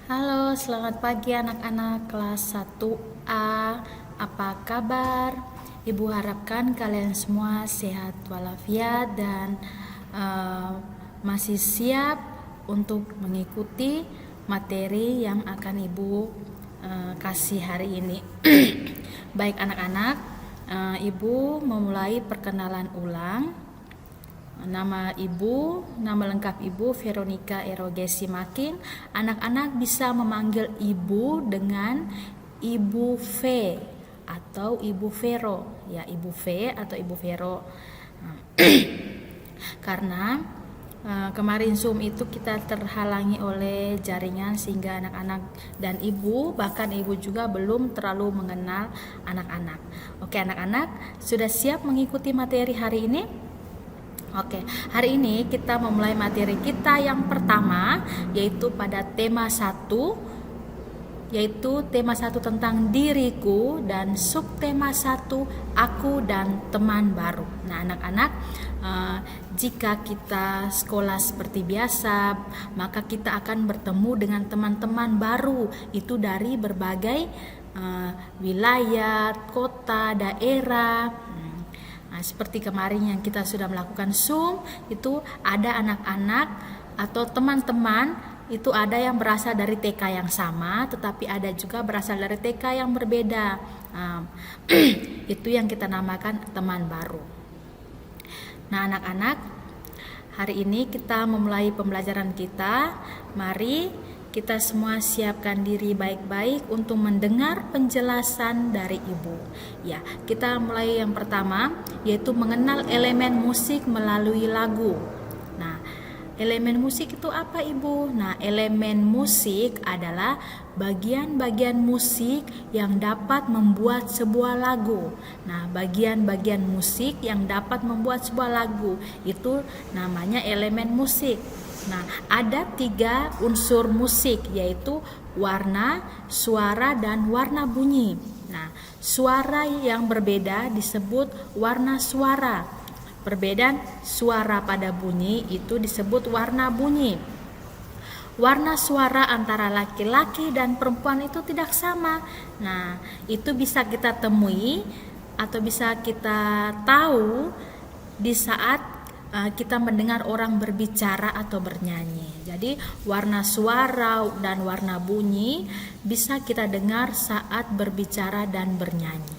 Halo, selamat pagi anak-anak kelas 1A. Apa kabar? Ibu harapkan kalian semua sehat walafiat dan masih siap untuk mengikuti materi yang akan Ibu kasih hari ini. Baik anak-anak, Ibu memulai perkenalan ulang. Nama lengkap Ibu Veronica Erogesi Makin. Anak-anak bisa memanggil Ibu dengan Ibu V atau Ibu Vero, ya Ibu V atau Ibu Vero. Karena kemarin Zoom itu kita terhalangi oleh jaringan sehingga anak-anak dan Ibu, bahkan Ibu juga belum terlalu mengenal anak-anak. Oke anak-anak, sudah siap mengikuti materi hari ini? Oke, hari ini kita memulai materi kita yang pertama, yaitu pada tema 1, yaitu tema 1 tentang diriku, dan subtema 1 aku dan teman baru. Nah anak-anak, jika kita sekolah seperti biasa, maka kita akan bertemu dengan teman-teman baru, itu dari berbagai wilayah, kota, daerah. Nah, seperti kemarin yang kita sudah melakukan Zoom, itu ada anak-anak atau teman-teman, itu ada yang berasal dari TK yang sama, tetapi ada juga berasal dari TK yang berbeda. Itu yang kita namakan teman baru. Nah anak-anak, hari ini kita memulai pembelajaran kita. Mari kita semua siapkan diri baik-baik untuk mendengar penjelasan dari Ibu. Ya, kita mulai yang pertama, yaitu mengenal elemen musik melalui lagu. Nah, elemen musik itu apa Ibu? Nah, elemen musik adalah bagian-bagian musik yang dapat membuat sebuah lagu. Nah, bagian-bagian musik yang dapat membuat sebuah lagu itu namanya elemen musik. Nah, ada 3 unsur musik, yaitu warna, suara, dan warna bunyi. Nah, suara yang berbeda disebut warna suara. Perbedaan suara pada bunyi itu disebut warna bunyi. Warna suara antara laki-laki dan perempuan itu tidak sama. Nah, itu bisa kita temui atau bisa kita tahu di saat kita mendengar orang berbicara atau bernyanyi. Jadi warna suara dan warna bunyi bisa kita dengar saat berbicara dan bernyanyi.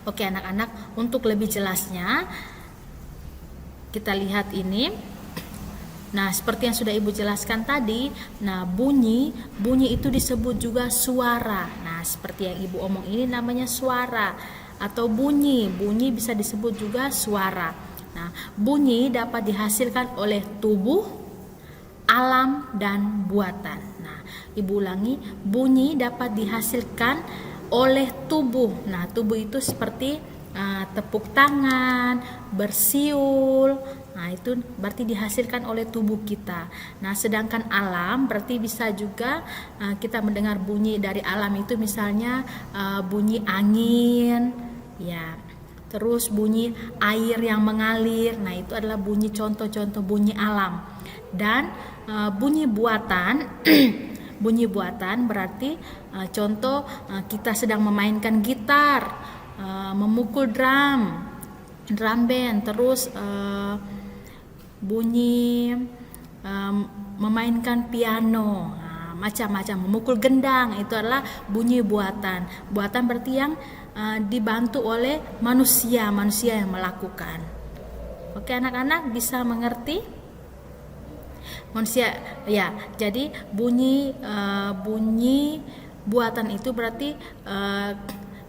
Oke anak-anak, untuk lebih jelasnya kita lihat ini. Nah, seperti yang sudah Ibu jelaskan tadi, nah bunyi itu disebut juga suara. Nah, seperti yang Ibu omong ini namanya suara atau bunyi bisa disebut juga suara. Nah, bunyi dapat dihasilkan oleh tubuh, alam, dan buatan. Nah, Ibu ulangi, bunyi dapat dihasilkan oleh tubuh. Nah, tubuh itu seperti tepuk tangan, bersiul. Nah, itu berarti dihasilkan oleh tubuh kita. Nah, sedangkan alam berarti bisa juga kita mendengar bunyi dari alam itu, misalnya bunyi angin, ya. Terus bunyi air yang mengalir. Nah, itu adalah bunyi, contoh-contoh bunyi alam. Dan bunyi buatan bunyi buatan berarti contoh kita sedang memainkan gitar, memukul drum band, terus bunyi memainkan piano, macam-macam, memukul gendang, itu adalah bunyi buatan. Buatan berarti yang dibantu oleh manusia yang melakukan. Oke anak-anak, bisa mengerti? Manusia, ya. Jadi bunyi buatan itu berarti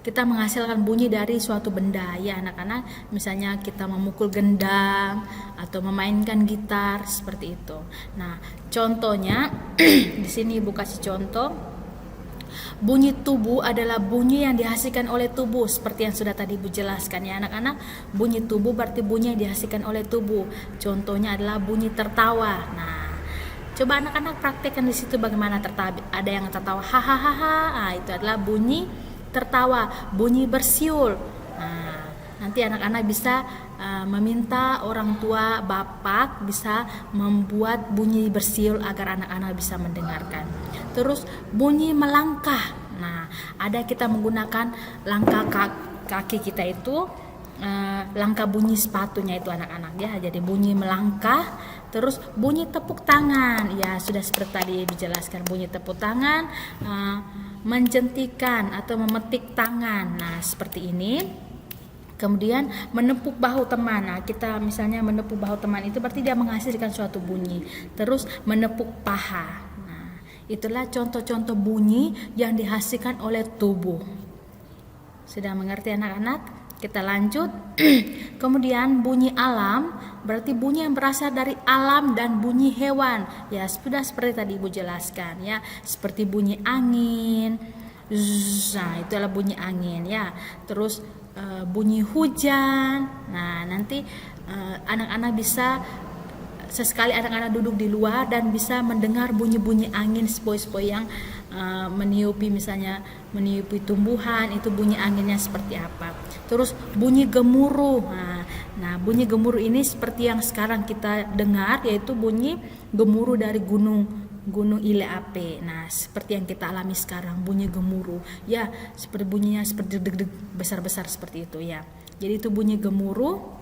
kita menghasilkan bunyi dari suatu benda, ya anak-anak. Misalnya kita memukul gendang atau memainkan gitar, seperti itu. Nah, contohnya di sini Ibu kasih contoh. Bunyi tubuh adalah bunyi yang dihasilkan oleh tubuh, seperti yang sudah tadi Ibu jelaskan, ya anak-anak. Bunyi tubuh berarti bunyi yang dihasilkan oleh tubuh. Contohnya adalah bunyi tertawa. Nah, coba anak-anak praktekkan di situ bagaimana tertawa. Ada yang tertawa hahaha, nah, itu adalah bunyi tertawa. Bunyi bersiul, nah, nanti anak-anak bisa meminta orang tua bapak bisa membuat bunyi bersiul agar anak-anak bisa mendengarkan. Terus bunyi melangkah. Nah, ada kita menggunakan langkah kaki kita itu langkah bunyi sepatunya itu anak-anak ya. Jadi bunyi melangkah, terus bunyi tepuk tangan. Ya, sudah seperti tadi dijelaskan, bunyi tepuk tangan, menjentikan atau memetik tangan. Nah, seperti ini. Kemudian menepuk bahu teman. Nah, kita misalnya menepuk bahu teman itu berarti dia menghasilkan suatu bunyi. Terus menepuk paha. Nah, itulah contoh-contoh bunyi yang dihasilkan oleh tubuh. Sudah mengerti anak-anak? Kita lanjut. Kemudian bunyi alam berarti bunyi yang berasal dari alam dan bunyi hewan. Ya, sudah seperti tadi Ibu jelaskan ya, seperti bunyi angin. Nah, itulah bunyi angin ya. Terus bunyi hujan. Nah, nanti anak-anak bisa sesekali anak-anak duduk di luar dan bisa mendengar bunyi-bunyi angin sepoi-sepoi yang meniupi, misalnya meniupi tumbuhan, itu bunyi anginnya seperti apa. Terus bunyi gemuruh. Nah, bunyi gemuruh ini seperti yang sekarang kita dengar, yaitu bunyi gemuruh dari gunung Ile Ape. Nah, seperti yang kita alami sekarang, bunyi gemuruh. Ya, seperti bunyinya seperti deg-deg besar-besar seperti itu ya. Jadi itu bunyi gemuruh.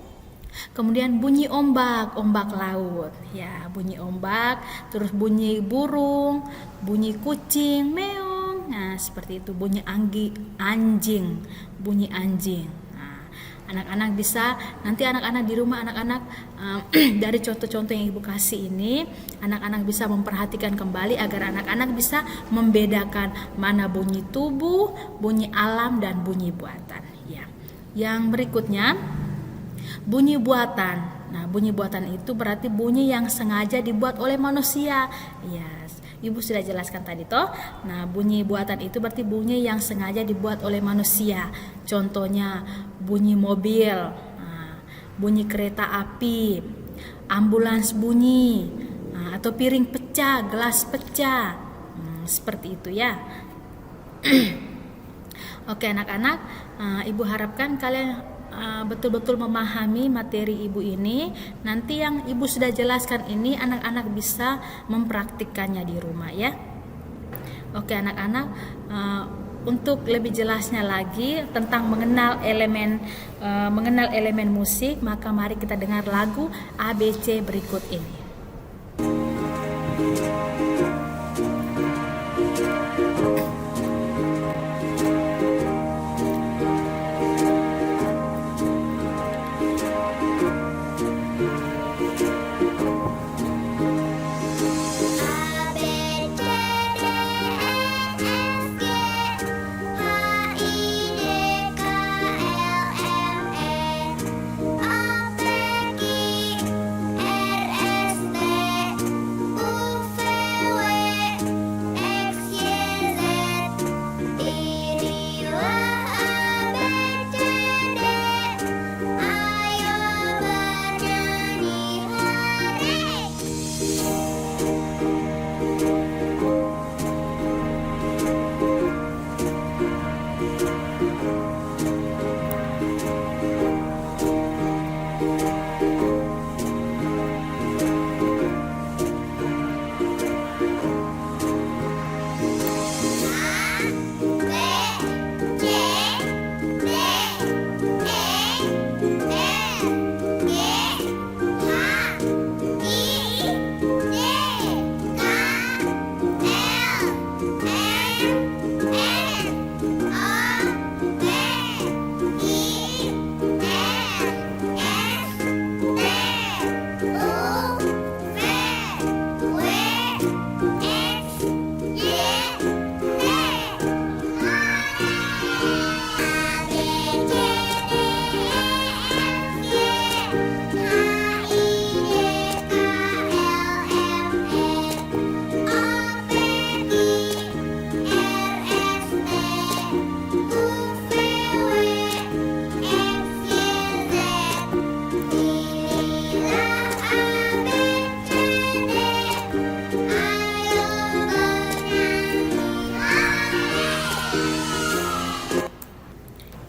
Kemudian bunyi ombak laut. Ya, bunyi ombak, terus bunyi burung, bunyi kucing, meong. Nah, seperti itu bunyi anjing, bunyi anjing. Anak-anak bisa, nanti anak-anak di rumah, anak-anak dari contoh-contoh yang Ibu kasih ini, anak-anak bisa memperhatikan kembali agar anak-anak bisa membedakan mana bunyi tubuh, bunyi alam, dan bunyi buatan. Ya. Yang berikutnya, bunyi buatan. Nah, bunyi buatan itu berarti bunyi yang sengaja dibuat oleh manusia. Ya, Ibu sudah jelaskan tadi toh. Nah, bunyi buatan itu berarti bunyi yang sengaja dibuat oleh manusia. Contohnya bunyi mobil, bunyi kereta api, ambulans bunyi, atau piring pecah, gelas pecah. Seperti itu ya. Oke anak-anak, Ibu harapkan kalian betul-betul memahami materi Ibu ini. Nanti yang Ibu sudah jelaskan ini anak-anak bisa mempraktikkannya di rumah ya. Oke anak-anak, untuk lebih jelasnya lagi tentang mengenal elemen musik, maka mari kita dengar lagu ABC berikut ini.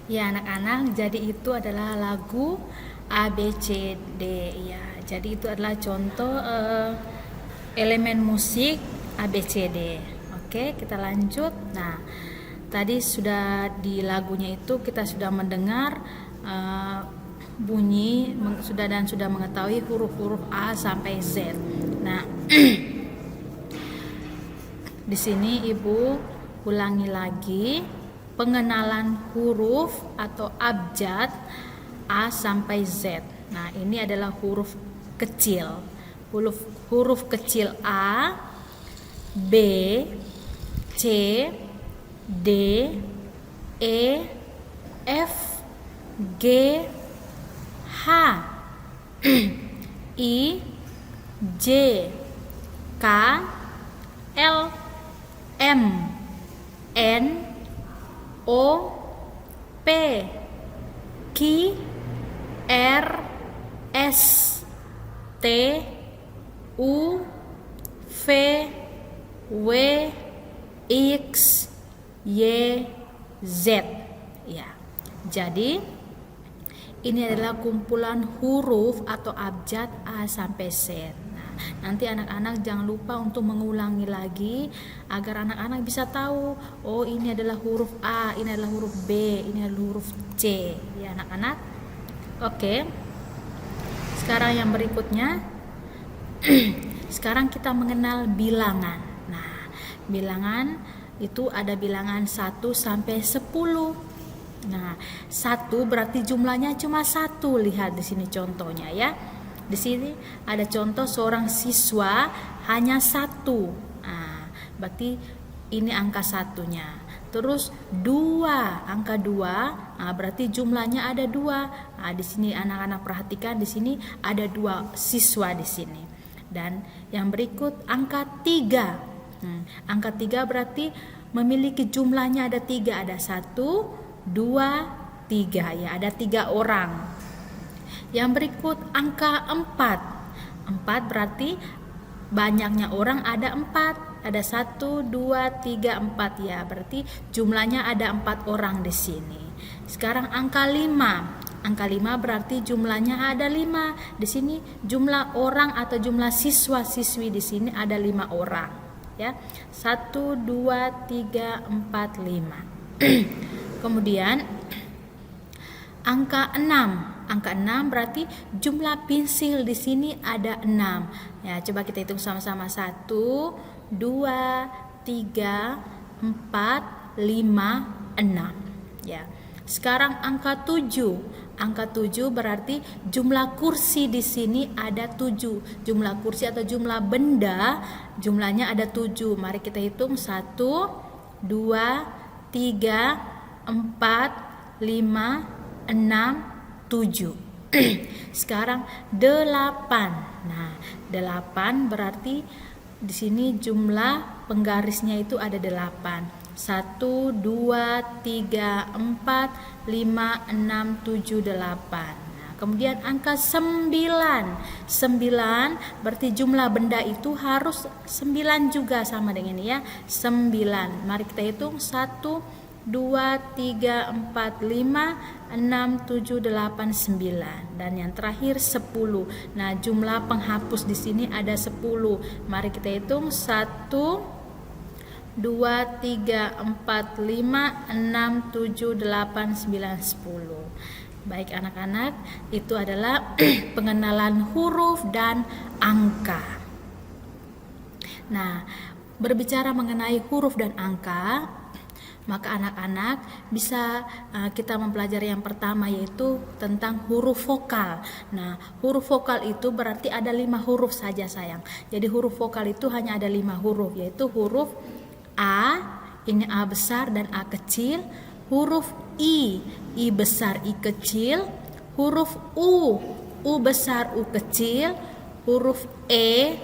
Ya anak-anak, jadi itu adalah lagu A, B, C, D. Ya, jadi itu adalah contoh elemen musik A, B, C, D. Oke, kita lanjut. Nah, tadi sudah di lagunya itu kita sudah mendengar bunyi sudah mengetahui huruf-huruf A sampai Z. Nah, di sini Ibu ulangi lagi pengenalan huruf atau abjad A sampai Z. Nah, ini adalah huruf kecil. Huruf kecil A, B, C, D, E, F, G, H, I, J, K, L, M, N, O, P, Q, R, S, T, U, V, W, X, Y, Z. Ya. Jadi ini adalah kumpulan huruf atau abjad A sampai Z. Nah, nanti anak-anak jangan lupa untuk mengulangi lagi agar anak-anak bisa tahu, oh ini adalah huruf A, ini adalah huruf B, ini adalah huruf C. Ya anak-anak. Oke. Sekarang yang berikutnya sekarang kita mengenal bilangan. Nah, bilangan itu ada bilangan 1 sampai 10. Nah, 1 berarti jumlahnya cuma 1. Lihat di sini contohnya ya. Di sini ada contoh seorang siswa hanya 1. Nah, berarti ini angka 1-nya. Terus 2, angka 2, nah, berarti jumlahnya ada 2. Nah, di sini anak-anak perhatikan di sini ada 2 siswa di sini. Dan yang berikut angka 3. Angka 3 berarti memiliki jumlahnya ada 3, ada 1, 2, 3 ya, ada 3 orang. Yang berikut angka 4. 4 berarti banyaknya orang ada 4. Ada 1, 2, 3, 4 ya. Berarti jumlahnya ada 4 orang di sini. Sekarang angka 5. Angka 5 berarti jumlahnya ada 5. Di sini jumlah orang atau jumlah siswa-siswi di sini ada 5 orang ya. 1, 2, 3, 4, 5. Kemudian angka 6. Angka 6 berarti jumlah pensil di sini ada 6. Ya, coba kita hitung sama-sama. 1, 2, 3, 4, 5, 6. Ya. Sekarang angka 7. Angka 7 berarti jumlah kursi di sini ada 7. Jumlah kursi atau jumlah benda jumlahnya ada 7. Mari kita hitung. 1, 2, 3, 4, 5, 6, 7. Sekarang 8. Nah, 8 berarti di sini jumlah penggarisnya itu ada 8. 1, 2, 3, 4, 5, 6, 7, 8. Nah, kemudian angka 9. 9 berarti jumlah benda itu harus 9 juga sama dengan ini ya. 9. Mari kita hitung. 1, 2, 3, 4, 5, 6, 7, 8, 9. Dan yang terakhir 10. Nah, jumlah penghapus di sini ada 10. Mari kita hitung. 1, 2, 3, 4, 5, 6, 7, 8, 9, 10. Baik anak-anak, itu adalah pengenalan huruf dan angka. Nah, berbicara mengenai huruf dan angka, maka anak-anak bisa kita mempelajari yang pertama yaitu tentang huruf vokal. Nah, huruf vokal itu berarti ada 5 huruf saja sayang. Jadi huruf vokal itu hanya ada 5 huruf, yaitu huruf A, ini A besar dan A kecil. Huruf I besar, I kecil. Huruf U besar, U kecil. Huruf E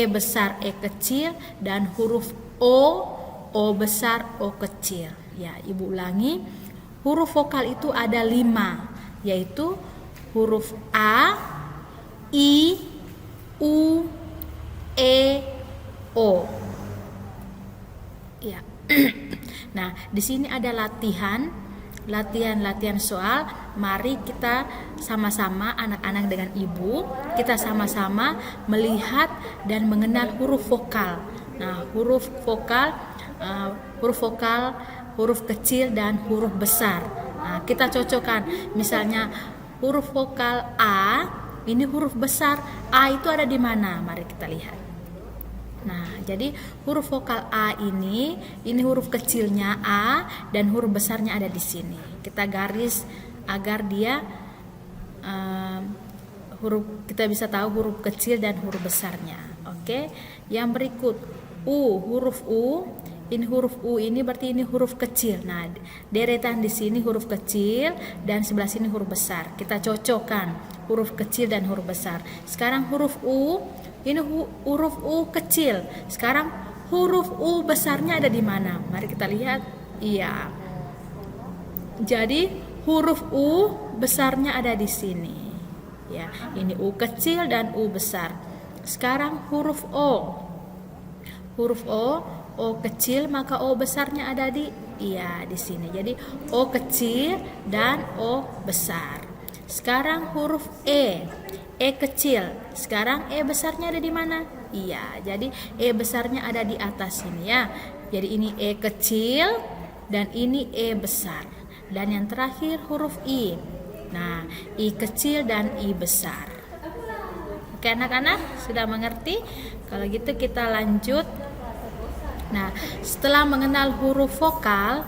besar, E kecil. Dan huruf O besar, O kecil. Ya, Ibu ulangi. Huruf vokal itu ada 5, yaitu huruf A, I, U, E, O. Ya. Nah, di sini ada latihan latihan soal. Mari kita sama-sama anak-anak dengan ibu, kita sama-sama melihat dan mengenal huruf vokal. Nah, huruf vokal, huruf kecil dan huruf besar. Nah, kita cocokkan. Misalnya huruf vokal A, ini huruf besar. A itu ada di mana? Mari kita lihat. Nah, jadi huruf vokal A ini huruf kecilnya A dan huruf besarnya ada di sini. Kita garis agar dia kita bisa tahu huruf kecil dan huruf besarnya. Oke. Yang berikut huruf U. Ini huruf U ini berarti ini huruf kecil. Nah, deretan di sini huruf kecil dan sebelah sini huruf besar. Kita cocokkan huruf kecil dan huruf besar. Sekarang huruf U, ini huruf U kecil. Sekarang huruf U besarnya ada di mana? Mari kita lihat. Iya. Jadi huruf U besarnya ada di sini. Ya, ini U kecil dan U besar. Sekarang huruf O. Huruf O kecil, maka O besarnya ada di sini. Jadi O kecil dan O besar. Sekarang huruf E kecil. Sekarang E besarnya ada di mana? Iya, jadi E besarnya ada di atas sini ya. Jadi ini E kecil dan ini E besar. Dan yang terakhir huruf I. Nah, I kecil dan I besar. Oke anak-anak, sudah mengerti? Kalau gitu kita lanjut. Nah, setelah mengenal huruf vokal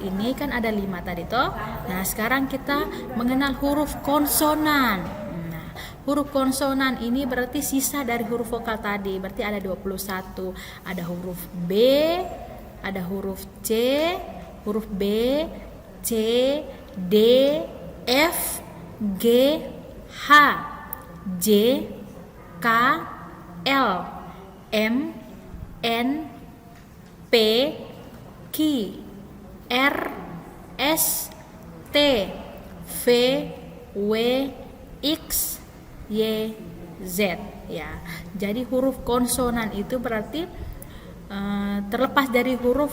ini kan ada 5 tadi toh. Nah, sekarang kita mengenal huruf konsonan. Nah, huruf konsonan ini berarti sisa dari huruf vokal tadi. Berarti ada 21. Ada huruf B, ada huruf C, huruf B, C, D, F, G, H, J, K, L, M, N, P, Q, R, S, T, V, W, X, Y, Z ya. Jadi huruf konsonan itu berarti terlepas dari huruf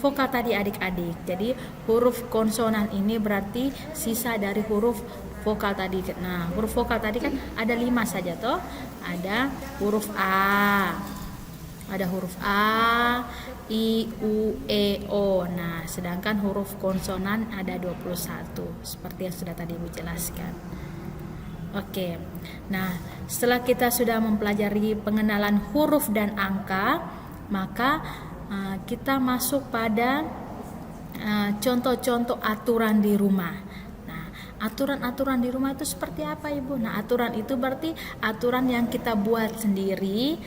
vokal tadi adik-adik. Jadi huruf konsonan ini berarti sisa dari huruf vokal tadi. Nah, huruf vokal tadi kan ada 5 saja toh. Ada huruf A. Ada huruf A, I, U, E, O. Nah, sedangkan huruf konsonan ada 21. Seperti yang sudah tadi Ibu jelaskan. Oke. Nah, setelah kita sudah mempelajari pengenalan huruf dan angka, maka kita masuk pada contoh-contoh aturan di rumah. Nah, aturan-aturan di rumah itu seperti apa Ibu? Nah, aturan itu berarti aturan yang kita buat sendiri,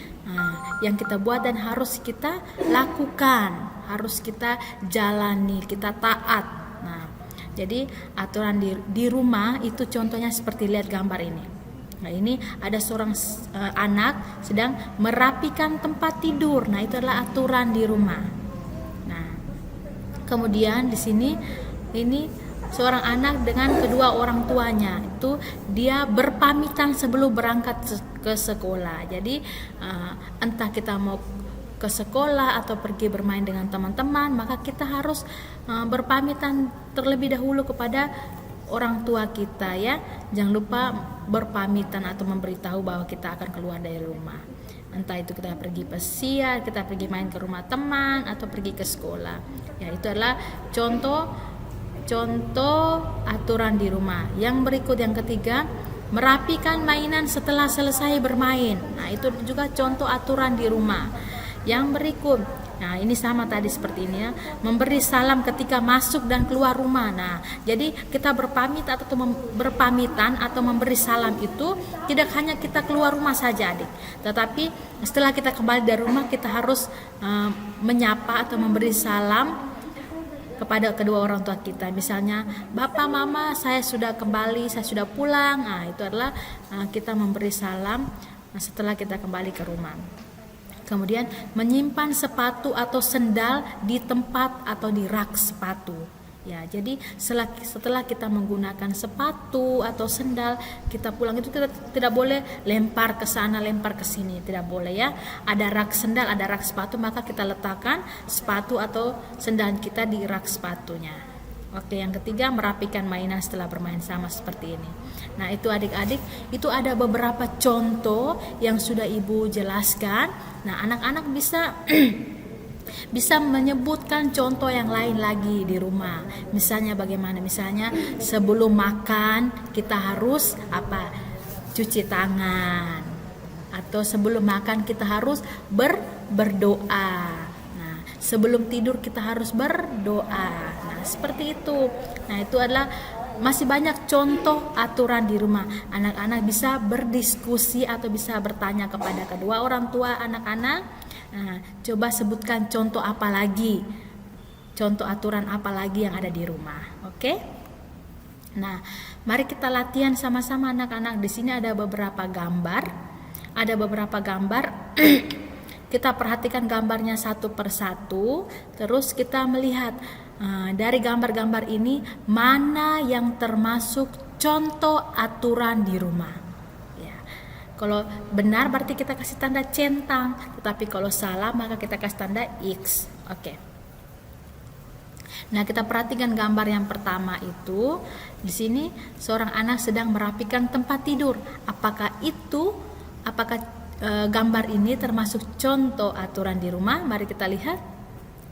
yang kita buat dan harus kita lakukan, harus kita jalani, kita taat. Nah, jadi aturan di rumah itu contohnya seperti lihat gambar ini. Nah, ini ada seorang anak sedang merapikan tempat tidur. Nah, itu adalah aturan di rumah. Nah, kemudian di sini ini seorang anak dengan kedua orang tuanya. Itu dia berpamitan sebelum berangkat ke sekolah. Jadi entah kita mau ke sekolah atau pergi bermain dengan teman-teman, maka kita harus berpamitan terlebih dahulu kepada orang tua kita ya. Jangan lupa berpamitan atau memberitahu bahwa kita akan keluar dari rumah. Entah itu kita pergi pesiar, kita pergi main ke rumah teman atau pergi ke sekolah. Ya, itu adalah contoh aturan di rumah. Yang berikut yang ketiga, merapikan mainan setelah selesai bermain. Nah, itu juga contoh aturan di rumah. Yang berikut, nah ini sama tadi seperti ini ya, memberi salam ketika masuk dan keluar rumah. Nah, jadi kita berpamitan atau memberi salam itu tidak hanya kita keluar rumah saja adik, tetapi setelah kita kembali dari rumah kita harus menyapa atau memberi salam kepada kedua orang tua kita. Misalnya, Bapak, Mama, saya sudah kembali, saya sudah pulang. Nah, itu adalah kita memberi salam setelah kita kembali ke rumah. Kemudian menyimpan sepatu atau sendal di tempat atau di rak sepatu. Ya, jadi setelah kita menggunakan sepatu atau sendal, kita pulang itu kita tidak boleh lempar ke sana, lempar ke sini, tidak boleh ya. Ada rak sendal, ada rak sepatu, maka kita letakkan sepatu atau sendal kita di rak sepatunya. Oke, yang ketiga merapikan mainan setelah bermain, sama seperti ini. Nah, itu adik-adik, itu ada beberapa contoh yang sudah Ibu jelaskan. Nah, anak-anak bisa bisa menyebutkan contoh yang lain lagi di rumah. Misalnya bagaimana? Misalnya sebelum makan kita harus apa? Cuci tangan. Atau sebelum makan kita harus berdoa. Sebelum tidur kita harus berdoa. Nah, seperti itu. Nah, itu adalah masih banyak contoh aturan di rumah. Anak-anak bisa berdiskusi atau bisa bertanya kepada kedua orang tua anak-anak. Nah, coba sebutkan contoh apa lagi? Contoh aturan apa lagi yang ada di rumah? Oke? Nah, mari kita latihan sama-sama anak-anak. Di sini ada beberapa gambar. Ada beberapa gambar. Kita perhatikan gambarnya satu persatu, terus kita melihat dari gambar-gambar ini mana yang termasuk contoh aturan di rumah. Ya. Kalau benar berarti kita kasih tanda centang, tetapi kalau salah maka kita kasih tanda X. Oke. Nah, kita perhatikan gambar yang pertama itu. Di sini seorang anak sedang merapikan tempat tidur. Apakah gambar ini termasuk contoh aturan di rumah? Mari kita lihat.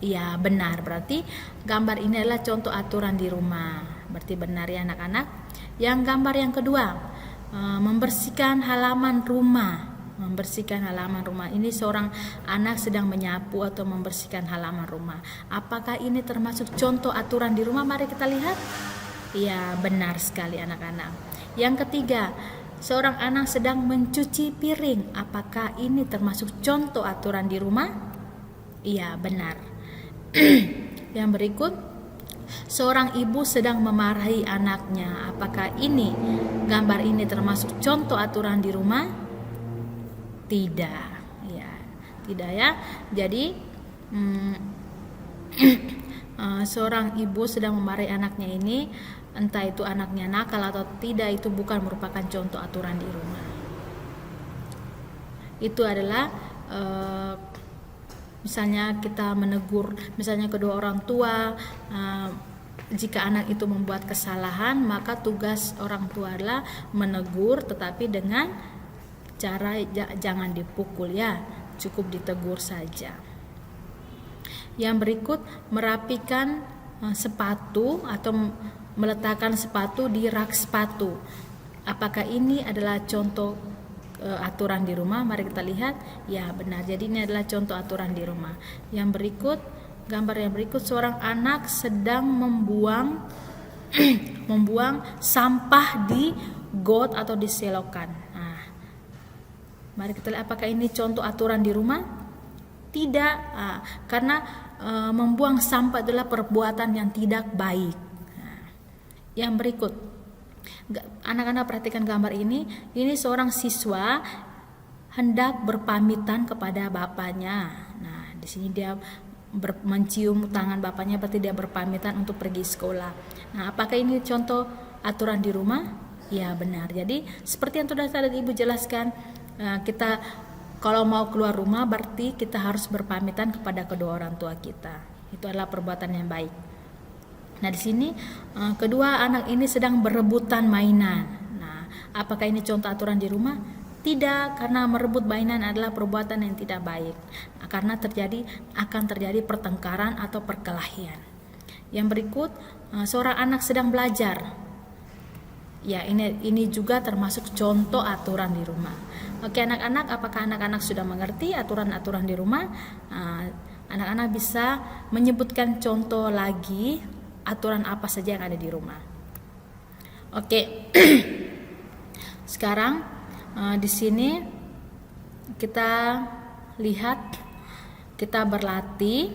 Iya, benar. Berarti gambar ini adalah contoh aturan di rumah. Berarti benar ya anak-anak. Yang gambar yang kedua, membersihkan halaman rumah. Membersihkan halaman rumah. Ini seorang anak sedang menyapu atau membersihkan halaman rumah. Apakah ini termasuk contoh aturan di rumah? Mari kita lihat. Iya, benar sekali anak-anak. Yang ketiga, seorang anak sedang mencuci piring. Apakah ini termasuk contoh aturan di rumah? Iya, benar. Yang berikut, seorang ibu sedang memarahi anaknya. Apakah gambar ini termasuk contoh aturan di rumah? Tidak. Ya, tidak ya. Jadi seorang ibu sedang memarahi anaknya ini, entah itu anaknya nakal atau tidak, itu bukan merupakan contoh aturan di rumah. Itu adalah misalnya kita menegur, misalnya kedua orang tua, jika anak itu membuat kesalahan, maka tugas orang tua adalah menegur, tetapi dengan cara jangan dipukul ya, cukup ditegur saja. Yang berikut, merapikan sepatu atau meletakkan sepatu di rak sepatu. Apakah ini adalah contoh aturan di rumah? Mari kita lihat. Ya, benar. Jadi ini adalah contoh aturan di rumah. Yang berikut, gambar yang berikut, seorang anak sedang membuang sampah di got atau di selokan. Nah, mari kita lihat apakah ini contoh aturan di rumah? Tidak, karena membuang sampah adalah perbuatan yang tidak baik. Yang berikut, anak-anak perhatikan gambar ini. Ini seorang siswa hendak berpamitan kepada bapaknya. Nah, di sini dia mencium tangan bapaknya, berarti dia berpamitan untuk pergi sekolah. Nah, apakah ini contoh aturan di rumah? Ya, benar. Jadi seperti yang sudah tadi Ibu jelaskan, kita kalau mau keluar rumah berarti kita harus berpamitan kepada kedua orang tua kita. Itu adalah perbuatan yang baik. Nah, di sini kedua anak ini sedang berebutan mainan. Nah, apakah ini contoh aturan di rumah? Tidak, karena merebut mainan adalah perbuatan yang tidak baik. Nah, karena akan terjadi pertengkaran atau perkelahian. Yang berikut, seorang anak sedang belajar. Ya, ini juga termasuk contoh aturan di rumah. Oke anak-anak, apakah anak-anak sudah mengerti aturan-aturan di rumah? Anak-anak bisa menyebutkan contoh lagi aturan apa saja yang ada di rumah. Oke. Sekarang di sini kita lihat, kita berlatih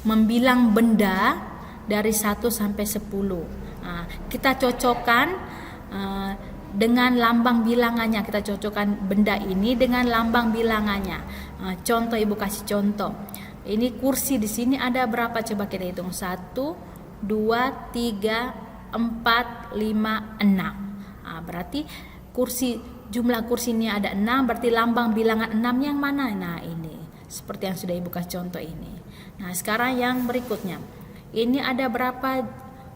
membilang benda dari 1 sampai 10. Kita cocokkan dengan lambang bilangannya. Kita cocokkan benda ini dengan lambang bilangannya. Contoh, Ibu kasih contoh. Ini kursi di sini ada berapa? Coba kita hitung. 1, 2, 3, 4, 5, 6. Berarti jumlah kursi ini ada 6, berarti lambang bilangan 6 yang mana? Nah, ini. Seperti yang sudah Ibu kasih contoh ini. Nah, sekarang yang berikutnya. Ini ada berapa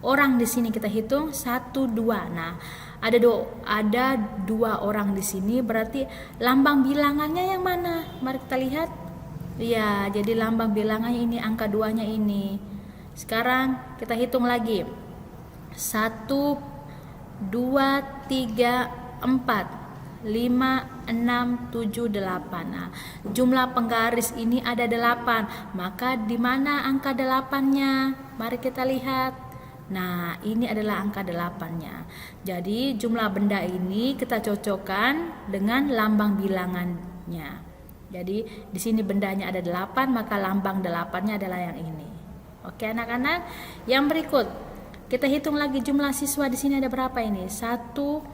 orang di sini kita hitung 1, 2. Nah, ada dua orang di sini, berarti lambang bilangannya yang mana? Mari kita lihat. Ya, jadi lambang bilangannya ini angka 2-nya ini. Sekarang kita hitung lagi. 1, 2, 3, 4, 5, 6, 7, 8. Nah, jumlah penggaris ini ada 8. Maka di mana angka 8-nya? Mari kita lihat. Nah, ini adalah angka 8-nya. Jadi jumlah benda ini kita cocokkan dengan lambang bilangannya. Jadi di sini bendanya ada 8, maka lambang 8-nya adalah yang ini. Oke anak-anak, yang berikut kita hitung lagi jumlah siswa di sini ada berapa ini? 1, 2,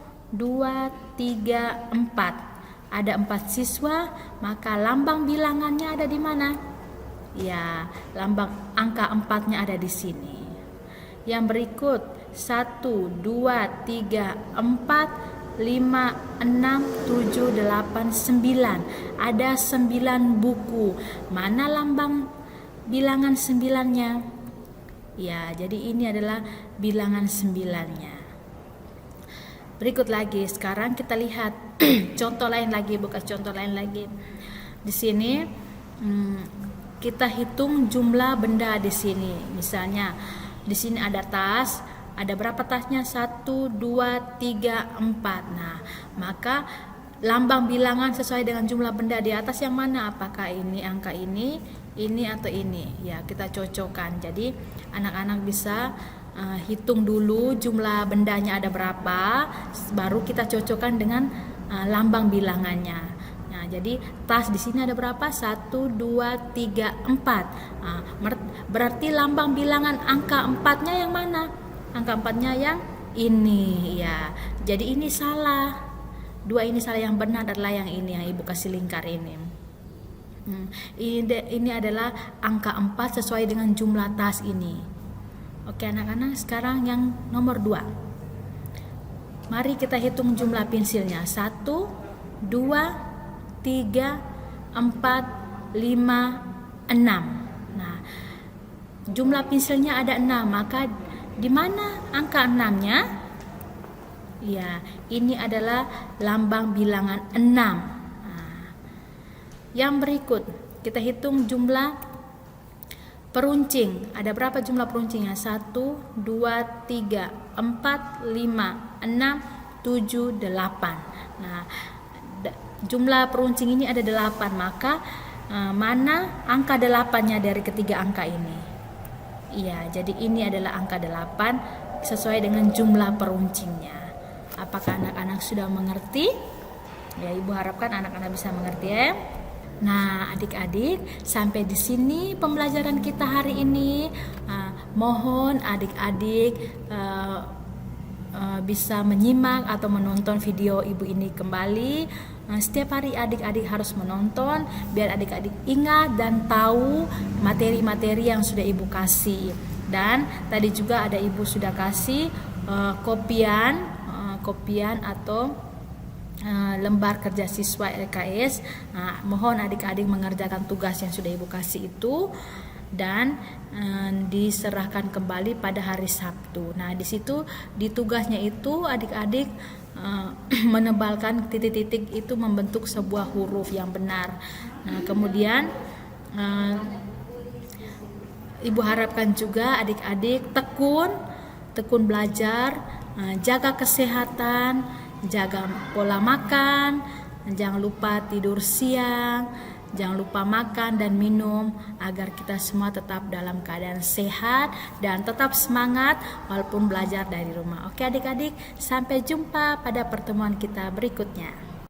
3, 4. Ada 4 siswa, maka lambang bilangannya ada di mana? Ya, lambang angka 4-nya ada di sini. Yang berikut 1, 2, 3, 4, 5, 6, 7, 8, 9. Ada 9 buku. Mana lambang bilangan 9-nya? Ya, jadi ini adalah bilangan 9-nya. Berikut lagi, sekarang kita lihat contoh lain lagi, bukan contoh lain lagi. Di sini kita hitung jumlah benda di sini. Misalnya di sini ada tas, ada berapa tasnya? 1, 2, 3, 4. Nah, maka lambang bilangan sesuai dengan jumlah benda di atas yang mana? Apakah ini angka ini atau ini? Ya, kita cocokkan. Jadi anak-anak bisa hitung dulu jumlah bendanya ada berapa, baru kita cocokkan dengan lambang bilangannya. Nah, jadi tas di sini ada berapa? 1, 2, 3, 4. Nah, berarti lambang bilangan angka 4-nya yang mana? Angka 4-nya yang ini ya. Jadi ini salah. 2 ini salah, yang benar adalah yang ini yang Ibu kasih lingkar ini. Ini adalah angka 4 sesuai dengan jumlah tas ini. Oke anak-anak, sekarang yang nomor 2. Mari kita hitung jumlah pensilnya. 1, 2, 3, 4, 5, 6. Nah, jumlah pensilnya ada 6, maka di mana angka 6-nya? Ya, ini adalah lambang bilangan 6. Nah, yang berikut kita hitung jumlah peruncing. Ada berapa jumlah peruncingnya? 1, 2, 3, 4, 5, 6, 7, 8. Nah, jumlah peruncing ini ada 8, maka mana angka 8-nya dari ketiga angka ini? Iya, jadi ini adalah angka 8 sesuai dengan jumlah peruncingnya. Apakah anak-anak sudah mengerti? Ya, Ibu harapkan anak-anak bisa mengerti ya. Nah, adik-adik, sampai di sini pembelajaran kita hari ini. Mohon adik-adik bisa menyimak atau menonton video Ibu ini kembali. Setiap hari adik-adik harus menonton biar adik-adik ingat dan tahu materi-materi yang sudah Ibu kasih. Dan tadi juga ada Ibu sudah kasih kopian atau lembar kerja siswa LKS. Mohon adik-adik mengerjakan tugas yang sudah Ibu kasih itu dan diserahkan kembali pada hari Sabtu. Nah, di situ di tugasnya itu adik-adik menebalkan titik-titik itu membentuk sebuah huruf yang benar. Nah, kemudian Ibu harapkan juga adik-adik tekun belajar, jaga kesehatan, jaga pola makan, jangan lupa tidur siang, jangan lupa makan dan minum agar kita semua tetap dalam keadaan sehat dan tetap semangat walaupun belajar dari rumah. Oke adik-adik, sampai jumpa pada pertemuan kita berikutnya.